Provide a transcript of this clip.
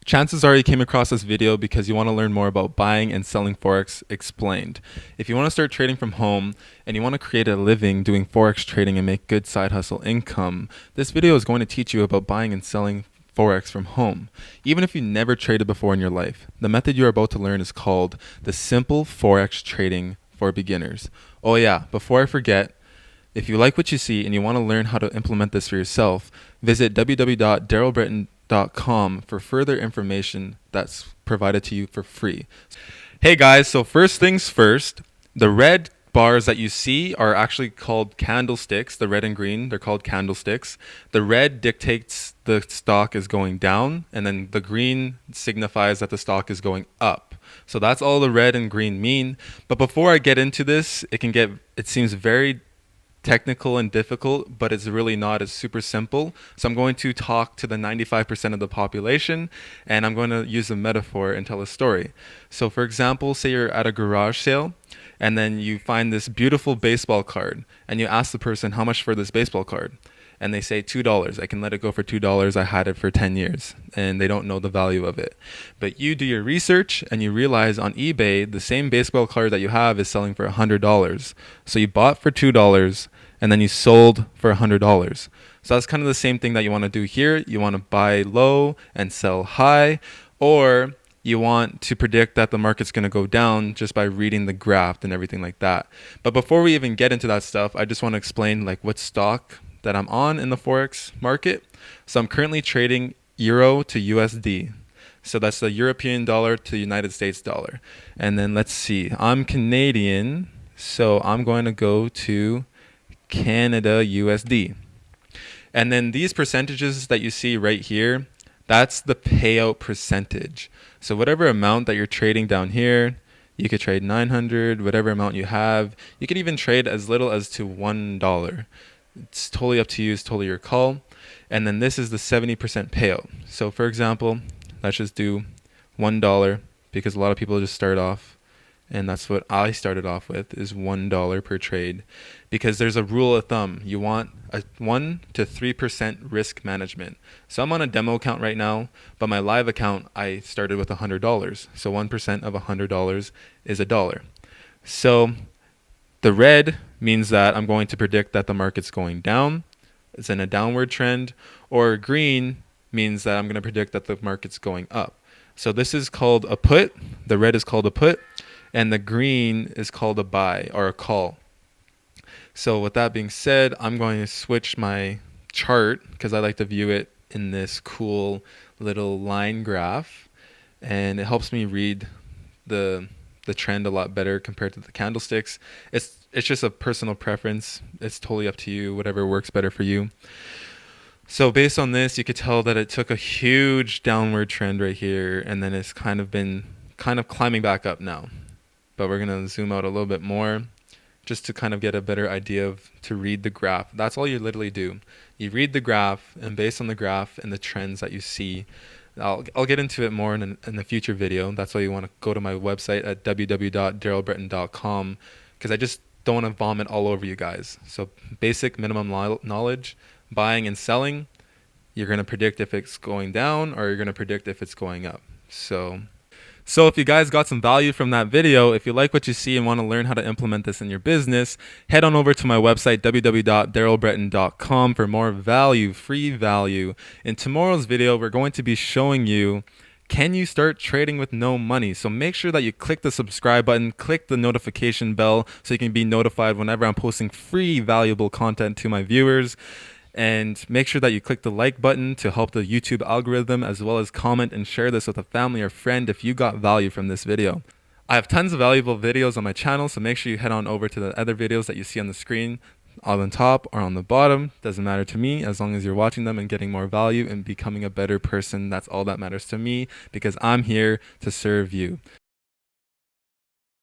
Chances are you came across this video because you want to learn more about buying and selling Forex explained. If you want to start trading from home and you want to create a living doing Forex trading and make good side hustle income, this video is going to teach you about buying and selling Forex from home. Even if you never traded before in your life, the method you're about to learn is called the Simple Forex Trading for Beginners. Oh yeah, before I forget, if you like what you see and you want to learn how to implement this for yourself, visit www.darylbritton.com for further information that's provided to you for free. Hey guys, so first things first, the red bars that you see are actually called candlesticks. The red and green, they're called candlesticks. The red dictates the stock is going down, and then the green signifies that the stock is going up. So that's all the red and green mean. But before I get into this, it seems very technical and difficult, but it's really not. It's super simple. So I'm going to talk to the 95% of the population, and I'm going to use a metaphor and tell a story. So for example, say you're at a garage sale and then you find this beautiful baseball card and you ask the person how much for this baseball card, and they say $2. I can let it go for $2. I had it for 10 years, and they don't know the value of it. But you do your research and you realize on eBay, the same baseball card that you have is selling for $100. So you bought for $2 and then you sold for $100. So that's kind of the same thing that you want to do here. You want to buy low and sell high, or you want to predict that the market's going to go down just by reading the graph and everything like that. But before we even get into that stuff, I just want to explain like what stock that I'm on in the Forex market. So I'm currently trading Euro to USD. So that's the European dollar to United States dollar. And then let's see, I'm Canadian, so I'm going to go to Canada USD. And then these percentages that you see right here, that's the payout percentage. So whatever amount that you're trading down here, you could trade 900, whatever amount you have. You could even trade as little as to $1. It's totally up to you. It's totally your call. And then this is the 70% payout. So for example, let's just do $1 because a lot of people just start off, and that's what I started off with, is $1 per trade, because there's a rule of thumb. You want a 1 to 3% risk management. So I'm on a demo account right now, but my live account, I started with $100. So 1% of $100 is $1. So the red means that I'm going to predict that the market's going down. It's in a downward trend. Or green means that I'm going to predict that the market's going up. So this is called a put. The red is called a put, and the green is called a buy or a call. So with that being said, I'm going to switch my chart because I like to view it in this cool little line graph, and it helps me read the trend a lot better compared to the candlesticks. It's just a personal preference. It's totally up to you, whatever works better for you. So based on this, you could tell that it took a huge downward trend right here, and then it's kind of climbing back up now. But we're going to zoom out a little bit more just to kind of get a better idea to read the graph. That's all you literally do. You read the graph, and based on the graph and the trends that you see, I'll get into it more in a future video. That's why you want to go to my website at www.darylbritton.com, because I just don't want to vomit all over you guys. So basic minimum knowledge, buying and selling, you're going to predict if it's going down or you're going to predict if it's going up. So if you guys got some value from that video, if you like what you see and want to learn how to implement this in your business, head on over to my website, www.darylbritton.com, for more value, free value. In tomorrow's video, we're going to be showing you, can you start trading with no money? So make sure that you click the subscribe button, click the notification bell so you can be notified whenever I'm posting free, valuable content to my viewers. And make sure that you click the like button to help the YouTube algorithm, as well as comment and share this with a family or friend if you got value from this video. I have tons of valuable videos on my channel, so make sure you head on over to the other videos that you see on the screen, on the top or on the bottom. Doesn't matter to me, as long as you're watching them and getting more value and becoming a better person. That's all that matters to me, because I'm here to serve you.